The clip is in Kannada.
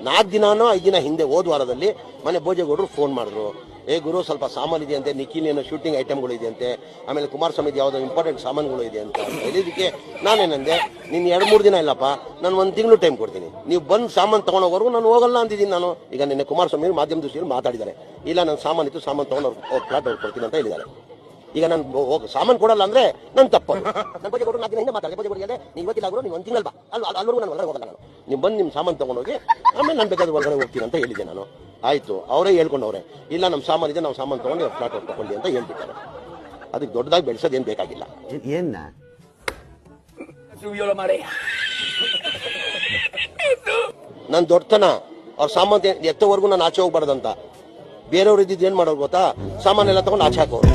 4 ದಿನಾನೋ 5 ದಿನ ಹಿಂದೆ ಹೋದ ವಾರದಲ್ಲಿ ಮನೆ ಭೋಜೇಗೌಡರು ಫೋನ್ ಮಾಡಿದ್ರು. ಗುರು ಸ್ವಲ್ಪ ಸಾಮಾನು ಇದೆ ಅಂತೆ, ನಿಖಿಲ್ ಶೂಟಿಂಗ್ ಐಟಮ್ಗಳು ಇದೆ ಅಂತೆ, ಆಮೇಲೆ ಕುಮಾರಸ್ವಾಮಿ ಯಾವುದೋ ಇಂಪಾರ್ಟೆಂಟ್ ಸಾಮಾನುಗಳು ಇದೆ ಅಂತ ಹೇಳಿದಕ್ಕೆ ನಾನೇನಂದೆ, ನೀನು 2-3 ದಿನ ಇಲ್ಲಪ್ಪ, ನಾನು 1 ತಿಂಗಳು ಟೈಮ್ ಕೊಡ್ತೀನಿ, ನೀವು ಬಂದು ಸಾಮಾನು ತಗೊಂಡೋಗೋರ್ಗು ನಾನು ಹೋಗಲ್ಲ ಅಂತಿದ್ದೀನಿ ನಾನು. ಈಗ ನಿನ್ನೆ ಕುಮಾರಸ್ವಾಮಿ ಮಾಧ್ಯಮ ದೃಷ್ಟಿಯಲ್ಲಿ ಮಾತಾಡಿದ್ದಾರೆ, ಇಲ್ಲ ನಾನು ಸಾಮಾನು ಇತ್ತು, ಸಾಮಾನು ತಗೊಂಡು ಫ್ಲಾಟ್ ಅವ್ರು ಕೊಡ್ತೀನಿ ಅಂತ ಹೇಳಿದ್ದಾರೆ. ಈಗ ನಾನು ಸಾಮಾನು ಕೊಡಲ್ಲ ಅಂದ್ರೆ ನನ್ನ ತಪ್ಪು. ನನ್ನ ಬಗ್ಗೆ ಕೊಟ್ಟು 4 ದಿನ ಹಿಂದೆ ಮಾತಾಡಿ, ಬಗ್ಗೆ ಕೊಡಿ ನೀವು ಇವತ್ತಿಲ್ಲ, ನೀವು 1 ತಿಂಗಳು ಬಾ, ಅಲ್ಲಿವರೆಗೂ ನಾನು ಹೊರಗೆ ಹೋಗಲ್ಲ ನಾನು, ನೀವು ಬಂದು ನಿಮ್ಮ ಸಾಮಾನು ತಗೊಂಡೋಗಿ ಆಮೇಲೆ ನಾನು ಬೇಕಾದ್ರೆ ಹೊರಗಡೆ ಹೋಗ್ತೀನಿ ಅಂತ ಹೇಳಿದ್ದೆ ನಾನು. ಆಯ್ತು, ಅವರೇ ಹೇಳ್ಕೊಂಡವ್ರೆ, ಇಲ್ಲ ನಮ್ಮ ಸಾಮಾನು ಇದೆ, ನಾವು ಸಾಮಾನು ತಗೊಂಡು ಫ್ಲಾಟ್ ಅವ್ರು ತಗೊಳ್ಳಿ ಅಂತ ಹೇಳ್ಬಿಟ್ಟಾರೆ. ಅದಕ್ಕೆ ದೊಡ್ಡದಾಗಿ ಬೆಳೆಸೋದೇನು ಬೇಕಾಗಿಲ್ಲ. ಏನ ನನ್ನ ದೊಡ್ಡತನ ಅವ್ರ ಸಾಮಾನು ಎತ್ತವರೆಗೂ ನಾನು ಆಚೆ ಹೋಗ್ಬಾರ್ದಂತ. ಬೇರೆಯವ್ರು ಇದ್ದಿದ್ದು ಏನ್ ಮಾಡೋರು ಗೊತ್ತಾ, ಸಾಮಾನೆಲ್ಲ ತಗೊಂಡು ಆಚೆ ಹಾಕೋರು.